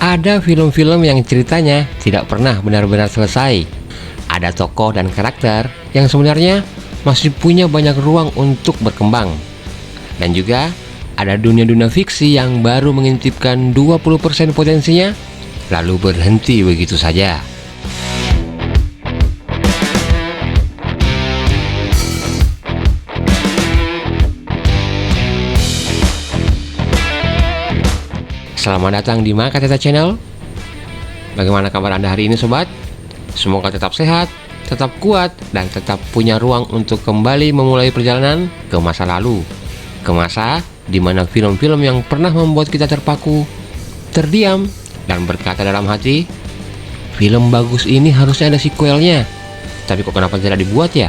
Ada film-film yang ceritanya tidak pernah benar-benar selesai. Ada tokoh dan karakter yang sebenarnya masih punya banyak ruang untuk berkembang. Dan juga ada dunia-dunia fiksi yang baru mengintipkan 20% potensinya, lalu berhenti begitu saja. Selamat datang di Makateta Channel. Bagaimana kabar Anda hari ini sobat? Semoga tetap sehat, tetap kuat, dan tetap punya ruang untuk kembali memulai perjalanan ke masa lalu. Ke masa di mana film-film yang pernah membuat kita terpaku, terdiam, dan berkata dalam hati, film bagus ini harusnya ada sequelnya, tapi kok kenapa tidak dibuat ya?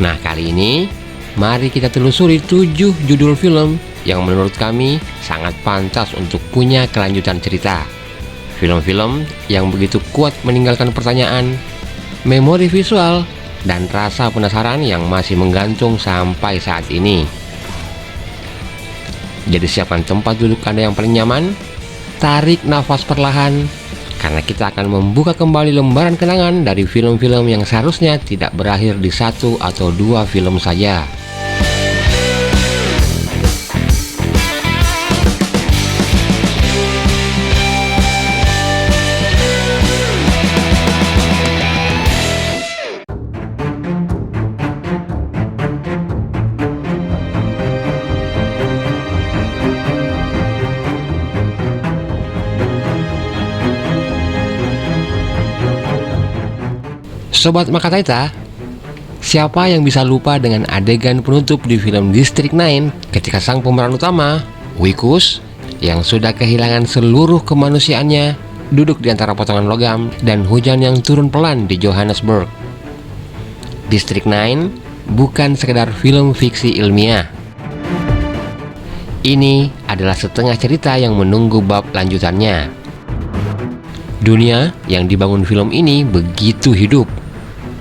Nah, kali ini mari kita telusuri 7 judul film yang menurut kami sangat pantas untuk punya kelanjutan cerita. Film-film yang begitu kuat meninggalkan pertanyaan, memori visual, dan rasa penasaran yang masih menggantung sampai saat ini. Jadi siapkan tempat duduk Anda yang paling nyaman, tarik nafas perlahan, karena kita akan membuka kembali lembaran kenangan dari film-film yang seharusnya tidak berakhir di 1 atau 2 film saja. Sobat Makateta, siapa yang bisa lupa dengan adegan penutup di film District 9 ketika sang pemeran utama, Wikus, yang sudah kehilangan seluruh kemanusiaannya, duduk di antara potongan logam dan hujan yang turun pelan di Johannesburg. District 9 bukan sekedar film fiksi ilmiah. Ini adalah setengah cerita yang menunggu bab lanjutannya. Dunia yang dibangun film ini begitu hidup.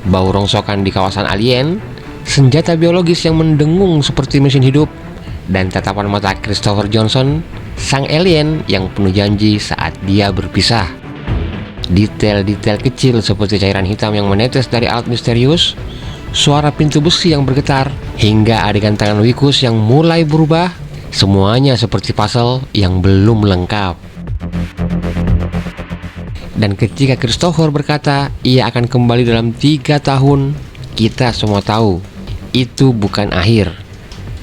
Bau rongsokan di kawasan alien, senjata biologis yang mendengung seperti mesin hidup, dan tatapan mata Christopher Johnson, sang alien yang penuh janji saat dia berpisah. Detail-detail kecil seperti cairan hitam yang menetes dari alat misterius, suara pintu besi yang bergetar, hingga adegan tangan Wikus yang mulai berubah, semuanya seperti puzzle yang belum lengkap. Dan ketika Christopher berkata ia akan kembali dalam 3 tahun, kita semua tahu itu bukan akhir.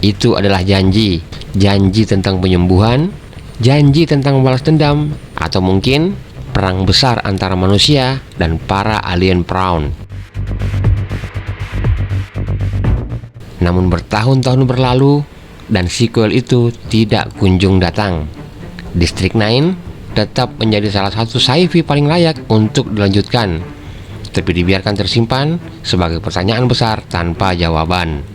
Itu adalah janji. Janji tentang penyembuhan, janji tentang membalas dendam, atau mungkin perang besar antara manusia dan para alien prawn. Namun bertahun-tahun berlalu dan sequel itu tidak kunjung datang. District 9 tetap menjadi salah satu sci-fi paling layak untuk dilanjutkan, tapi dibiarkan tersimpan sebagai pertanyaan besar tanpa jawaban.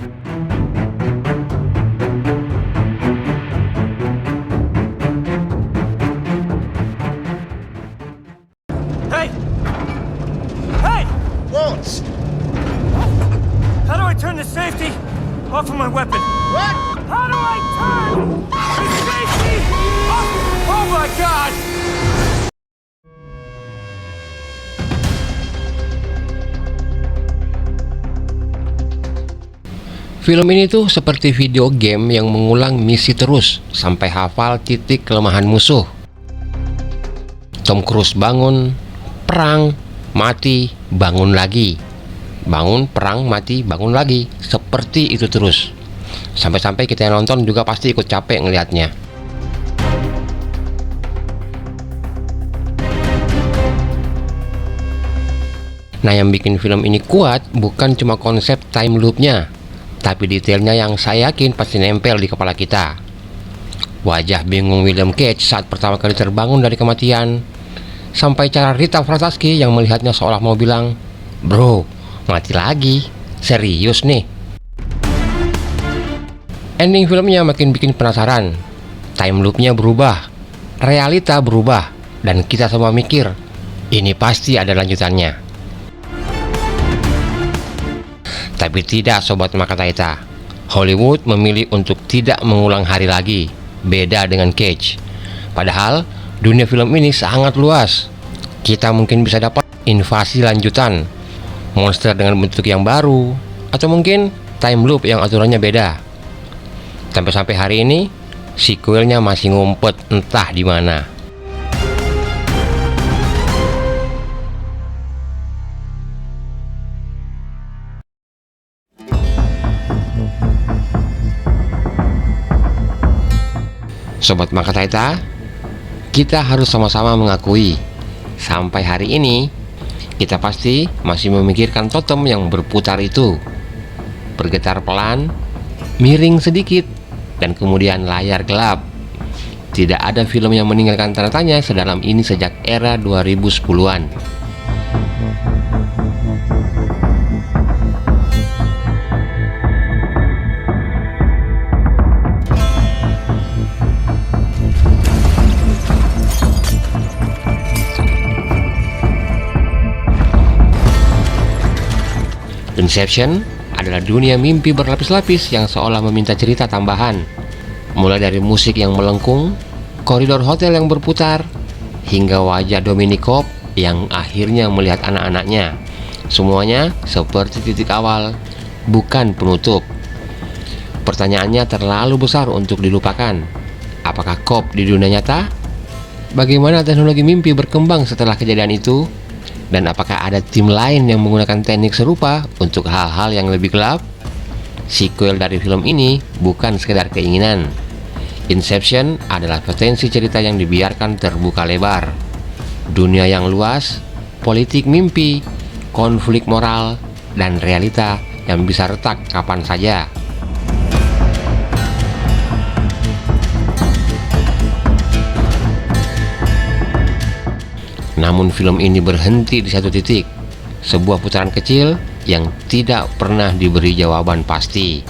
Hey! Hey! What? How do I turn the safety off of my weapon? What? How do I turn the safety off? Oh my God! Film ini tuh seperti video game yang mengulang misi terus sampai hafal titik kelemahan musuh. Tom Cruise bangun, perang, mati, bangun lagi. Bangun, perang, mati, bangun lagi. Seperti itu terus. Sampai-sampai kita yang nonton juga pasti ikut capek ngelihatnya. Nah, yang bikin film ini kuat bukan cuma konsep time loop-nya, tapi detailnya yang saya yakin pasti nempel di kepala kita. Wajah bingung William Cage saat pertama kali terbangun dari kematian, sampai cara Rita Frataschi yang melihatnya seolah mau bilang, "Bro, mati lagi, serius nih." Ending filmnya makin bikin penasaran. Time loop-nya berubah, realita berubah, dan kita semua mikir, ini pasti ada lanjutannya. Tapi tidak, Sobat Makataita. Hollywood memilih untuk tidak mengulang hari lagi. Beda dengan Cage. Padahal dunia film ini sangat luas. Kita mungkin bisa dapat invasi lanjutan, monster dengan bentuk yang baru, atau mungkin time loop yang aturannya beda. Sampai hari ini, sequelnya masih ngumpet entah di mana. Sobat Makataita, kita harus sama-sama mengakui, sampai hari ini kita pasti masih memikirkan totem yang berputar itu, bergetar pelan, miring sedikit, dan kemudian layar gelap. Tidak ada film yang meninggalkan tanda tanya sedalam ini sejak era 2010-an. Inception adalah dunia mimpi berlapis-lapis yang seolah meminta cerita tambahan. Mulai dari musik yang melengkung, koridor hotel yang berputar, hingga wajah Dominic Cobb yang akhirnya melihat anak-anaknya. Semuanya seperti titik awal, bukan penutup. Pertanyaannya terlalu besar untuk dilupakan. Apakah Cobb di dunia nyata? Bagaimana teknologi mimpi berkembang setelah kejadian itu? Dan apakah ada tim lain yang menggunakan teknik serupa untuk hal-hal yang lebih gelap? Sequel dari film ini bukan sekedar keinginan. Inception adalah potensi cerita yang dibiarkan terbuka lebar. Dunia yang luas, politik mimpi, konflik moral, dan realita yang bisa retak kapan saja. Namun film ini berhenti di satu titik, sebuah putaran kecil yang tidak pernah diberi jawaban pasti.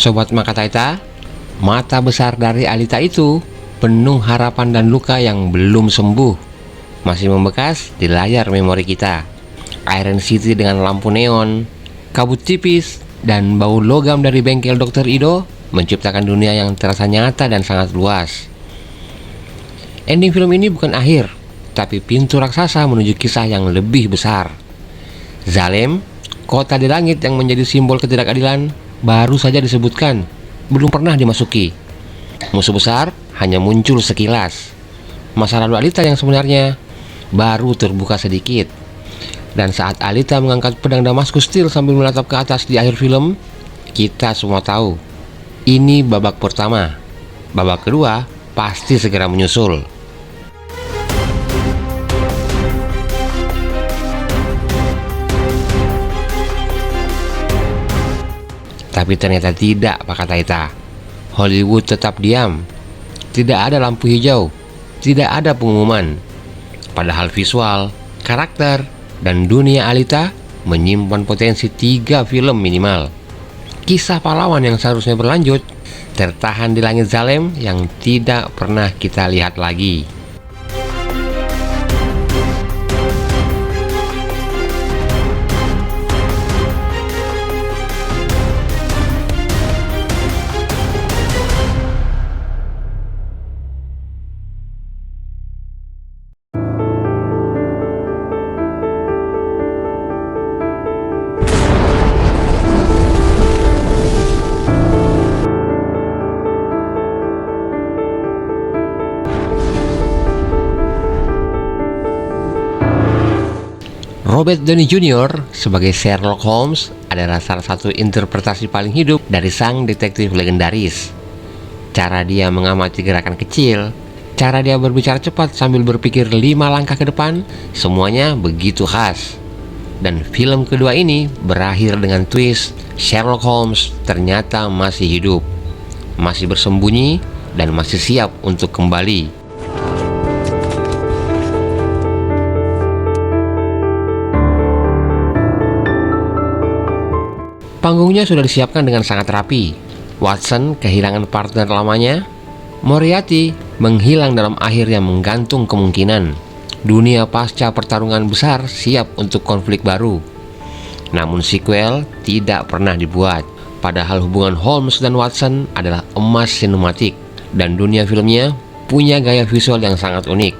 Sobat Makataita, mata besar dari Alita itu penuh harapan dan luka yang belum sembuh, masih membekas di layar memori kita. Iron City dengan lampu neon, kabut tipis, dan bau logam dari bengkel Dr. Ido menciptakan dunia yang terasa nyata dan sangat luas. Ending film ini bukan akhir, tapi pintu raksasa menuju kisah yang lebih besar. Zalem, kota di langit yang menjadi simbol ketidakadilan, baru saja disebutkan, belum pernah dimasuki. Musuh besar hanya muncul sekilas. Masa lalu Alita yang sebenarnya baru terbuka sedikit. Dan saat Alita mengangkat pedang Damascus Steel sambil menatap ke atas di akhir film, kita semua tahu, ini babak pertama. Babak kedua pasti segera menyusul. Tapi ternyata tidak, Pak Kataita. Hollywood tetap diam. Tidak ada lampu hijau, tidak ada pengumuman. Padahal visual, karakter, dan dunia Alita menyimpan potensi 3 film minimal. Kisah pahlawan yang seharusnya berlanjut tertahan di langit Zalem yang tidak pernah kita lihat lagi. Robert Downey Jr. sebagai Sherlock Holmes adalah salah satu interpretasi paling hidup dari sang detektif legendaris. Cara dia mengamati gerakan kecil, Cara dia berbicara cepat sambil berpikir 5 langkah ke depan, semuanya begitu khas. Dan film kedua ini berakhir dengan twist Sherlock Holmes ternyata masih hidup, masih bersembunyi, dan masih siap untuk kembali. Panggungnya sudah disiapkan dengan sangat rapi. Watson kehilangan partner lamanya. Moriarty menghilang dalam akhir yang menggantung kemungkinan. Dunia pasca pertarungan besar siap untuk konflik baru. Namun sequel tidak pernah dibuat. Padahal hubungan Holmes dan Watson adalah emas sinematik. Dan dunia filmnya punya gaya visual yang sangat unik.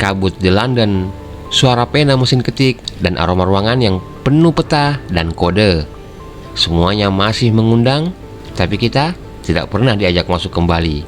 Kabut di London, suara pena mesin ketik, dan aroma ruangan yang penuh peta dan kode. Semuanya masih mengundang, tapi kita tidak pernah diajak masuk kembali.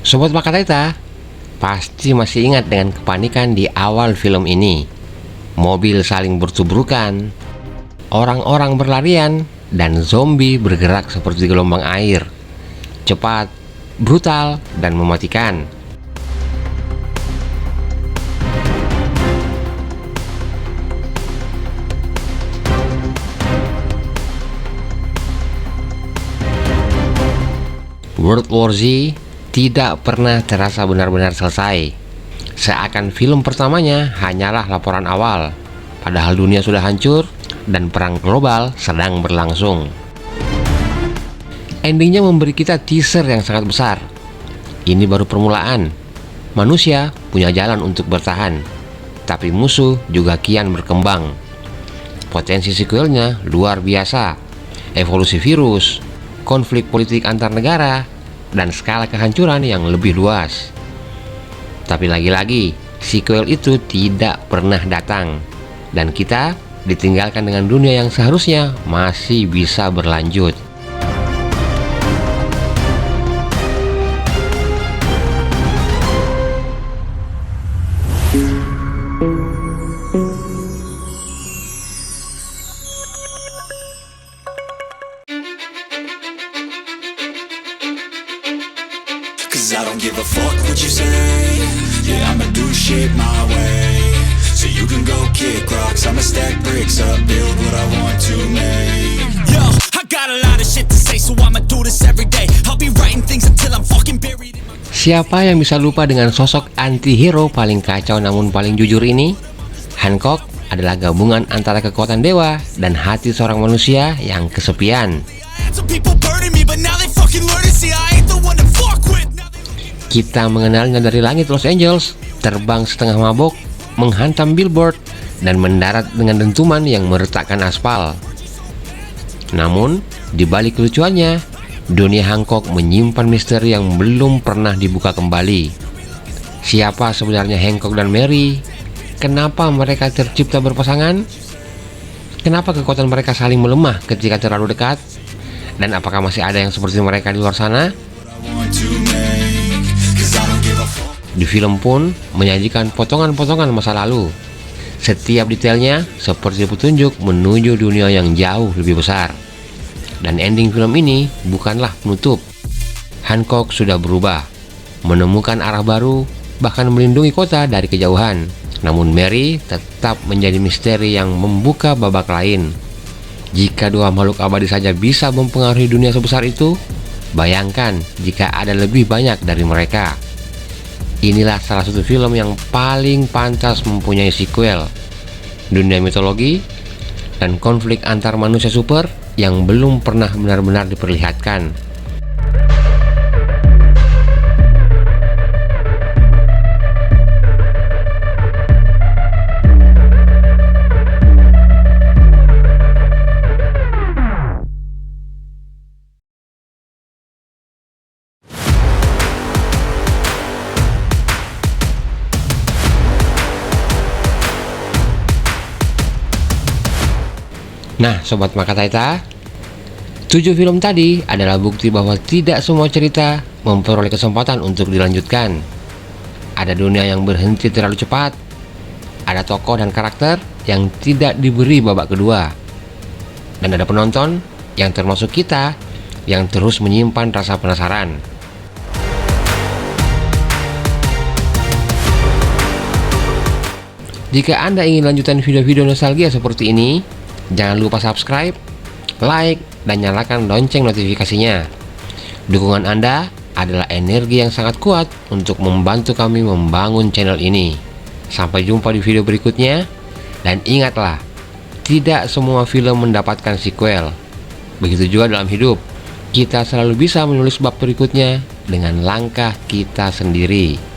Sobat Makataita, pasti masih ingat dengan kepanikan di awal film ini. Mobil saling bertubrukan, orang-orang berlarian, dan zombie bergerak seperti gelombang air. Cepat, brutal, dan mematikan. World War Z tidak pernah terasa benar-benar selesai. Seakan film pertamanya hanyalah laporan awal, padahal dunia sudah hancur dan perang global sedang berlangsung. Endingnya memberi kita teaser yang sangat besar. Ini baru permulaan. Manusia punya jalan untuk bertahan, tapi musuh juga kian berkembang. Potensi sequelnya luar biasa. Evolusi virus, konflik politik antar negara, dan skala kehancuran yang lebih luas. Tapi lagi-lagi, sequel itu tidak pernah datang, dan kita ditinggalkan dengan dunia yang seharusnya masih bisa berlanjut. Cause I don't give a fuck what you say. Yeah, I'ma do shit my way. So you can go kick rocks, I'ma stack bricks up, build what I want to make. Yo, I got a lot of shit to say, so I'ma do this every day. I'll be writing things until I'm fucking buried in my... Siapa yang bisa lupa dengan sosok anti-hero paling kacau namun paling jujur ini? Hancock adalah gabungan antara kekuatan dewa dan hati seorang manusia yang kesepian. Some people burning me, but now they fucking learn to see I ain't the one to fuck with. Kita mengenalnya dari langit Los Angeles, terbang setengah mabok, menghantam billboard, dan mendarat dengan dentuman yang meretakkan aspal. Namun, di balik kelucuannya, dunia Hancock menyimpan misteri yang belum pernah dibuka kembali. Siapa sebenarnya Hancock dan Mary? Kenapa mereka tercipta berpasangan? Kenapa kekuatan mereka saling melemah ketika terlalu dekat? Dan apakah masih ada yang seperti mereka di luar sana? Di film pun menyajikan potongan-potongan masa lalu. Setiap detailnya seperti petunjuk menuju dunia yang jauh lebih besar. Dan ending film ini bukanlah penutup. Hancock sudah berubah, menemukan arah baru, bahkan melindungi kota dari kejauhan. Namun Mary tetap menjadi misteri yang membuka babak lain. Jika dua makhluk abadi saja bisa mempengaruhi dunia sebesar itu, bayangkan jika ada lebih banyak dari mereka. Inilah salah satu film yang paling pantas mempunyai sequel. Dunia mitologi dan konflik antar manusia super yang belum pernah benar-benar diperlihatkan. Nah, Sobat Makataita, 7 film tadi adalah bukti bahwa tidak semua cerita memperoleh kesempatan untuk dilanjutkan. Ada dunia yang berhenti terlalu cepat, ada tokoh dan karakter yang tidak diberi babak kedua, dan ada penonton yang termasuk kita yang terus menyimpan rasa penasaran. Jika Anda ingin lanjutan video-video nostalgia seperti ini, jangan lupa subscribe, like, dan nyalakan lonceng notifikasinya. Dukungan Anda adalah energi yang sangat kuat untuk membantu kami membangun channel ini. Sampai jumpa di video berikutnya, dan ingatlah, tidak semua film mendapatkan sequel. Begitu juga dalam hidup, kita selalu bisa menulis bab berikutnya dengan langkah kita sendiri.